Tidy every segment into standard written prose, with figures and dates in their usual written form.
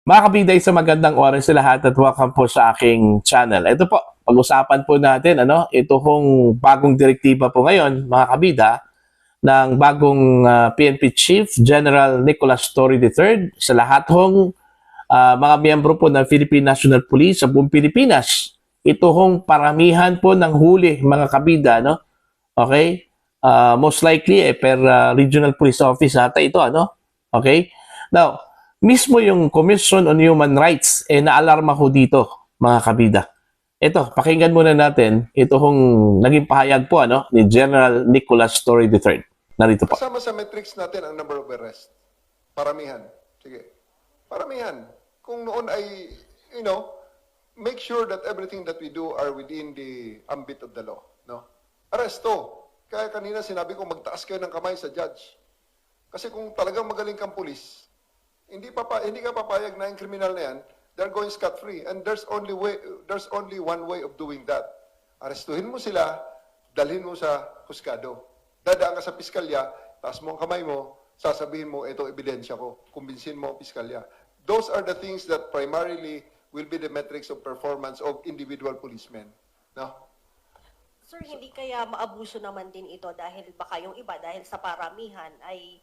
Mga kabida, sa magandang oras sa lahat at welcome po sa aking channel. Ito po, pag-usapan po natin ito kong bagong direktiba po ngayon, mga kabida, ng bagong PNP Chief General Nicolas Torre III sa lahat hong mga miyembro po ng Philippine National Police sa buong Pilipinas. Ito hong paramihan po ng huli, mga kabida, no? Okay? Most likely per regional police office ata ito, Okay? Now, mismo yung Commission on Human Rights, naalarma ko dito, mga kabida. Ito, pakinggan muna natin, ito hong naging pahayag po, ni General Nicolas Torre III. Narito po. Kasama sa metrics natin ang number of arrest. Paramihan. Sige. Paramihan. Kung noon ay, make sure that everything that we do are within the ambit of the law. No? Aresto. Kaya kanina sinabi ko, magtaas kayo ng kamay sa judge. Kasi kung talagang magaling kang pulis, hindi ka papayag na yung kriminal na yan, they're going scot-free. And there's only one way of doing that. Arestuhin mo sila, dalhin mo sa huskado. Dadaan ka sa piskalya, taas mo ang kamay mo, sasabihin mo, ito ebidensya ko. Kumbinsin mo ang piskalya. Those are the things that primarily will be the metrics of performance of individual policemen. No? Sir, hindi kaya maabuso naman din ito dahil baka yung iba, dahil sa paramihan, ay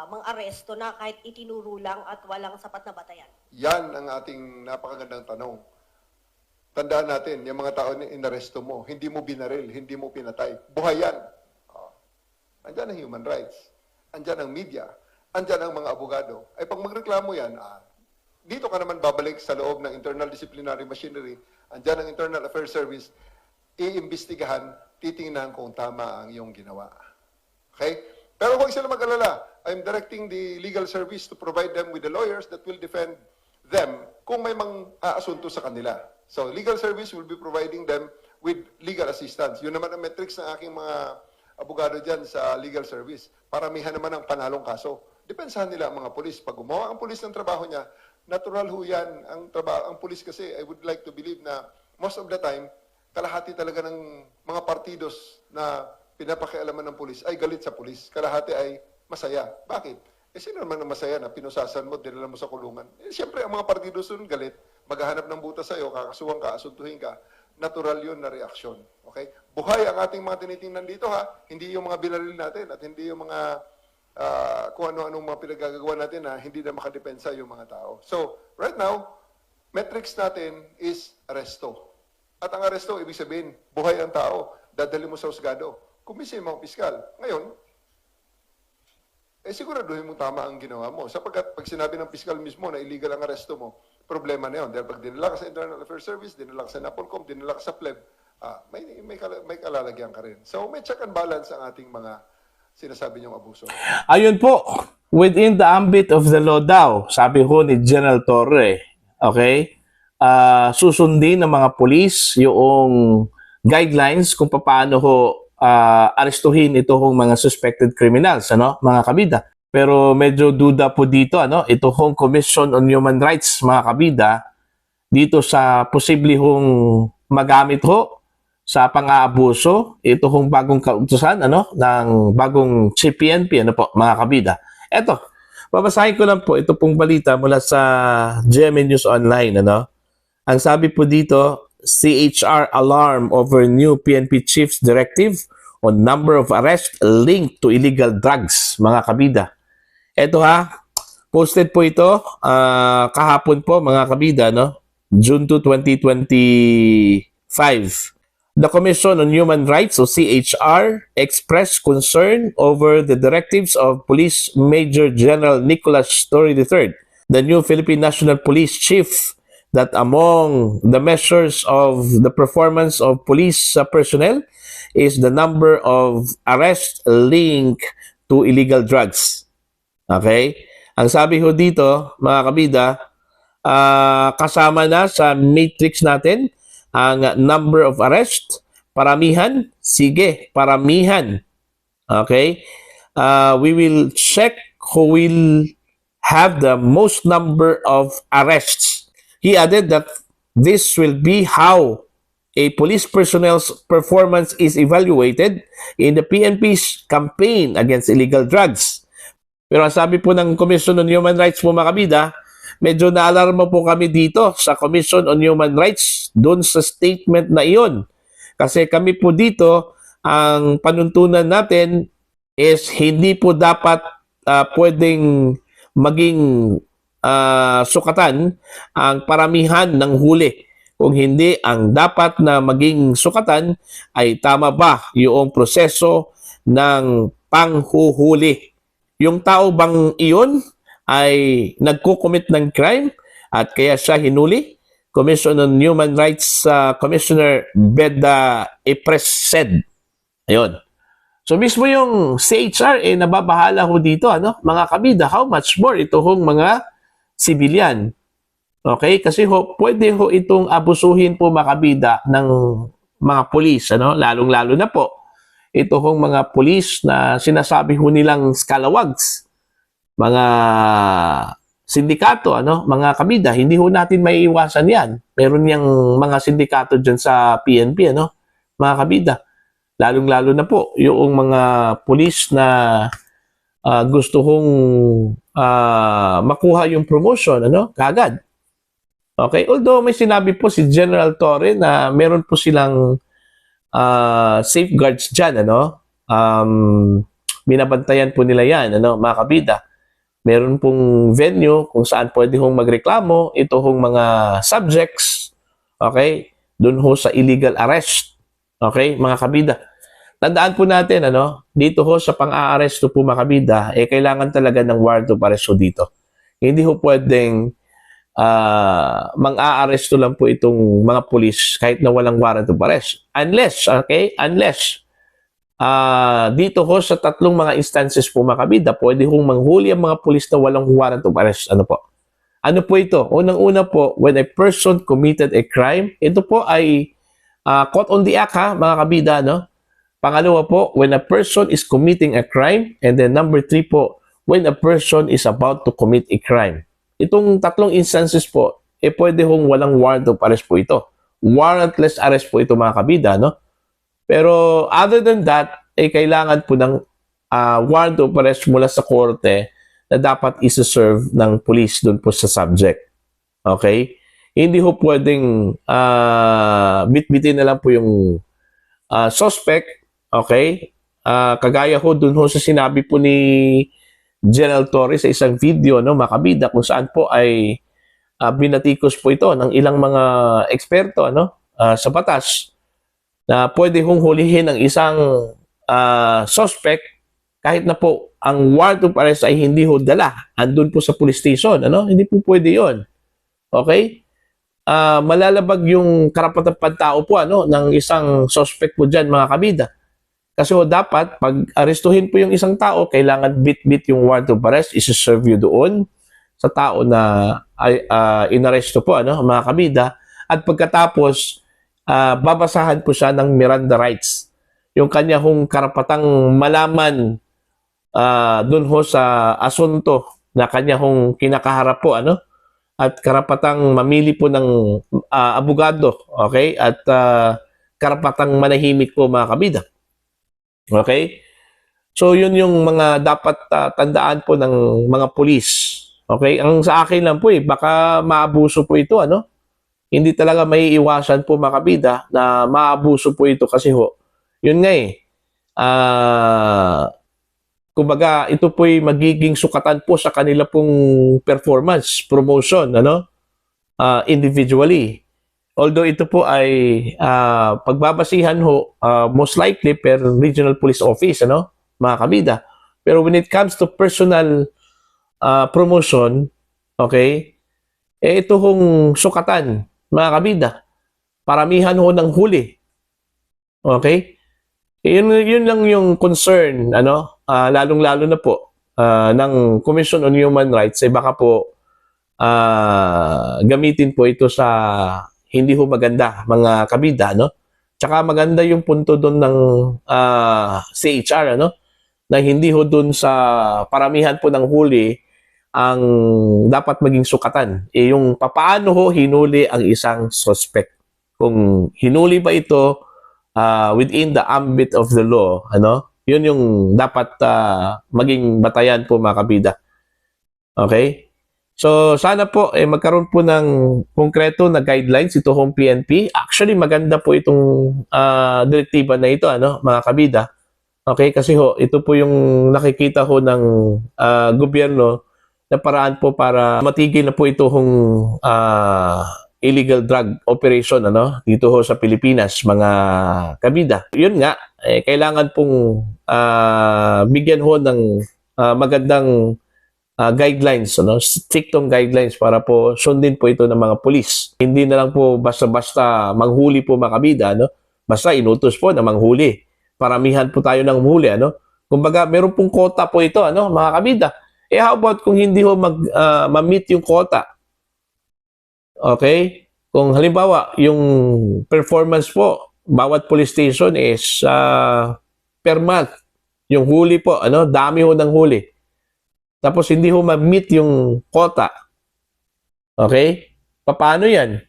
mang-aresto na kahit itinuro lang at walang sapat na batayan? Yan ang ating napakagandang tanong. Tandaan natin, yung mga tao na inaresto mo, hindi mo binaril, hindi mo pinatay. Buhay yan. Andyan ang human rights. Andyan ang media. Andyan ang mga abogado. Ay pag magreklamo yan, dito ka naman babalik sa loob ng internal disciplinary machinery. Andyan ang Internal Affairs Service. Iimbestigahan, titingnan kung tama ang iyong ginawa. Okay? Pero huwag sila mag-alala. I'm directing the legal service to provide them with the lawyers that will defend them kung may mang-aasunto sa kanila. So, legal service will be providing them with legal assistance. Yun naman ang metrics ng aking mga abogado dyan sa legal service. Paramihan naman ang panalong kaso. Depensahan nila ang mga pulis. Pag gumawa ang pulis ng trabaho niya, natural ho yan. Ang pulis kasi, I would like to believe na most of the time, kalahati talaga ng mga partidos na pinapakialaman ng pulis ay galit sa pulis. Kalahati ay masaya. Bakit? Sino naman ang masaya na pinusasan mo, dinala mo sa kulungan? Siyempre, ang mga partido sunod galit, maghahanap ng butas sa'yo, kakasuhan ka, asuntuhin ka. Natural yun na reaksyon. Okay? Buhay ang ating mga tinitingnan dito, ha? Hindi yung mga binaril natin at hindi yung mga kung ano-anong mga pinagagagawa natin na hindi na makadepensa yung mga tao. So, right now, metrics natin is aresto. At ang aresto, ibig sabihin, buhay ang tao, dadali mo sa husgado. Kumbinsin mo ang piskal. Ngayon, siguraduhin mo tama ang ginawa mo. Sapagkat pag sinabi ng piskal mismo na illegal ang aresto mo, problema na yun. Dahil pag dinala ka sa Internal Affairs Service, dinala ka sa NAPOLCOM, dinala ka sa PLEB, may kalalagyan ka rin. So may check and balance ang ating mga sinasabi niyong abuso. Ayun po, within the ambit of the law daw, sabi ho ni General Torre, okay? Susundin ng mga pulis yung guidelines kung paano ho arestuhin ito hong mga suspected criminals, mga kabida. Pero medyo duda po dito, ito hong Commission on Human Rights, mga kabida, dito sa posible hong magamit ho sa pang-aabuso, ito hong bagong kautusan, ng bagong Chief PNP, mga kabida. Eto, babasahin ko lang po ito pong balita mula sa GMA News Online, Ang sabi po dito, CHR alarm over new PNP Chief's directive on number of arrests linked to illegal drugs, mga kabida. Ito posted po ito kahapon po, mga kabida, June 2, 2025. The Commission on Human Rights, o CHR, expressed concern over the directives of Police Major General Nicolas Torre III, the new Philippine National Police Chief, that among the measures of the performance of police personnel is the number of arrests linked to illegal drugs. Okay? Ang sabi ho dito, mga kabida, kasama na sa matrix natin ang number of arrests. Paramihan? Sige, paramihan. Okay? We will check who will have the most number of arrests. He added that this will be how a police personnel's performance is evaluated in the PNP's campaign against illegal drugs. Pero ang sabi po ng Commission on Human Rights po, mga kabida, medyo naalarma po kami dito sa Commission on Human Rights doon sa statement na iyon. Kasi kami po dito, ang panuntunan natin is hindi po dapat pwedeng maging sukatan ang paramihan ng huli. Kung hindi, ang dapat na maging sukatan ay tama ba yung proseso ng panghuhuli. Yung tao bang iyon ay nagko-commit ng crime at kaya siya hinuli? Commission on Human Rights Commissioner Beda Epres said. Ayun. So mismo yung CHR nababahala ho dito, ano? Mga kabida, how much more ito hong mga civilian. Okay? Kasi pwede ho itong abusuhin po mga kabida ng mga pulis, ano? Lalong-lalo na po ito hong mga pulis na sinasabi ho nilang scalawags, mga sindikato, ano? Mga kabida, hindi ho natin maiiwasan yan. Meron yang mga sindikato dyan sa PNP, ano? Mga kabida. Lalong-lalo na po yung mga pulis na gusto hong makuha yung promotion, ano? Kagad. Okay? Although may sinabi po si General Torre na meron po silang safeguards dyan, ano? Binabantayan po nila yan, ano? Mga kabida. Meron pong venue kung saan pwede hong magreklamo ito hong mga subjects, okay? Doon ho sa illegal arrest. Okay, mga kabida. Tandaan po natin, ano, dito ho sa pang-aaresto po mga kabida, kailangan talaga ng warrant of arrest ho dito. Hindi ho pwedeng mang-aaresto lang po itong mga pulis kahit na walang warrant of arrest. Unless, okay, dito ho sa tatlong mga instances po mga kabida, pwede hong manghuli ang mga pulis na walang warrant of arrest. Ano po? Ano po ito? Unang-una po, when a person committed a crime, ito po ay caught on the act, ha, mga kabida, no? Pangalawa po, when a person is committing a crime. And then number 3 po, when a person is about to commit a crime. Itong tatlong instances po, pwede hong walang warrant of arrest po ito. Warrantless arrest po ito mga kabida, no? Pero other than that, kailangan po ng warrant of arrest mula sa korte na dapat isa-serve ng police doon po sa subject. Okay? Hindi ho pwedeng bitbitin na lang po yung suspect, okay? Kagaya ho dun ho sa sinabi po ni General Torre sa isang video, no, makabida, kung saan po ay binatikos po ito ng ilang mga eksperto, ano, sa batas na pwede hong hulihin ang isang suspect kahit na po ang warrant of arrest ay hindi ho dala, andun po sa police station, ano? Hindi po pwede yon. Okay? Malalabag yung karapatan pantao po, ano, ng isang suspect po dyan mga kabida. Kasi dapat pag arestuhin po yung isang tao, kailangan bit-bit yung warrant of arrest, isi-serve you doon sa tao na inaresto po, ano, mga kabida. At pagkatapos, babasahan po siya ng Miranda rights. Yung kanya hong karapatang malaman doon ho sa asunto na kanya hong kinakaharap po, ano, at karapatang mamili po ng abogado, okay? At karapatang manahimik po mga kabida. Okay? So yun yung mga dapat tandaan po ng mga pulis. Okay? Ang sa akin lang po baka maabuso po ito, ano? Hindi talaga may iwasan po mga kabida na maabuso po ito kasi ho. Yun nga kumbaga, ito po'y magiging sukatan po sa kanila pong performance, promotion, ano? Individually. Although ito po ay pagbabasihan ho, most likely per regional police office, ano? Mga kabida. Pero when it comes to personal promotion, okay? Ito hong sukatan, mga kabida. Paramihan ho ng huli. Okay? Yun lang yung concern, ano? Lalong-lalo na po ng Commission on Human Rights, baka po gamitin po ito sa hindi ho maganda, mga kabida, no? Tsaka maganda yung punto doon ng CHR, ano? Na hindi ho doon sa paramihan po ng huli ang dapat maging sukatan. Yung papaano ho hinuli ang isang suspect. Kung hinuli ba ito within the ambit of the law, ano? Yun yung dapat maging batayan po mga kabida. Okay? So, sana po magkaroon po ng konkreto na guidelines ito hong PNP. Actually, maganda po itong direktiba na ito, mga kabida. Okay, kasi ito po yung nakikita ho ng gobyerno na paraan po para matigil na po ito hong illegal drug operation dito ho sa Pilipinas, mga kabida. Yun nga, kailangan pong bigyan ho ng magandang guidelines, striktong guidelines para po sundin po ito ng mga pulis. Hindi na lang po basta-basta manghuli po, mga kabida, basta inutos po na manghuli. Paramihan po tayo ng huli, Kumbaga, meron pong quota po ito, mga kabida. How about kung hindi ho ma-meet yung quota? Okay? Kung halimbawa, yung performance po, bawat police station is per month. Yung huli po, dami ho ng huli. Tapos hindi ho ma-meet yung quota. Okay? Paano yan?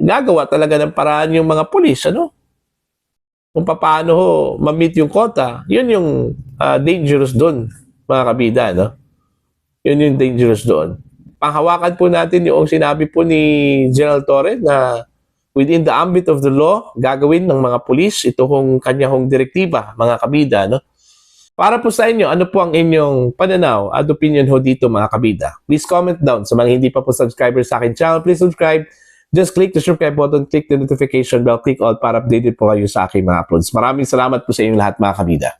Gagawa talaga ng paraan yung mga pulis, Kung paano ho ma-meet yung quota, yun yung dangerous doon, mga kabida, Yun yung dangerous doon. Panghawakan po natin yung sinabi po ni General Torre na within the ambit of the law, gagawin ng mga pulis ito hong kanyang direktiba, mga kabida, Para po sa inyo, ano po ang inyong pananaw at opinion ho dito, mga kabida? Please comment down. Sa mga hindi pa po subscriber sa akin channel, please subscribe. Just click the subscribe button, click the notification bell, click all para updated po kayo sa aking mga uploads. Maraming salamat po sa inyong lahat, mga kabida.